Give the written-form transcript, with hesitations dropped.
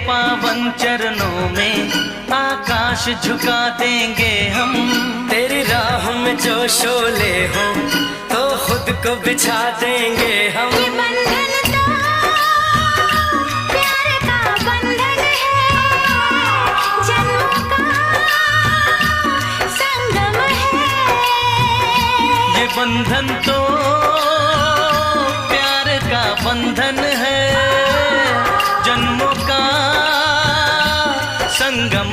पावन चरणों में आकाश झुका देंगे हम। तेरी राह में जो शोले हो तो खुद को बिछा देंगे हम। ये बंधन तो प्यार का बंधन है, जन्मों का संगम है। ये बंधन तो प्यार का बंधन है, जन्मों का संगम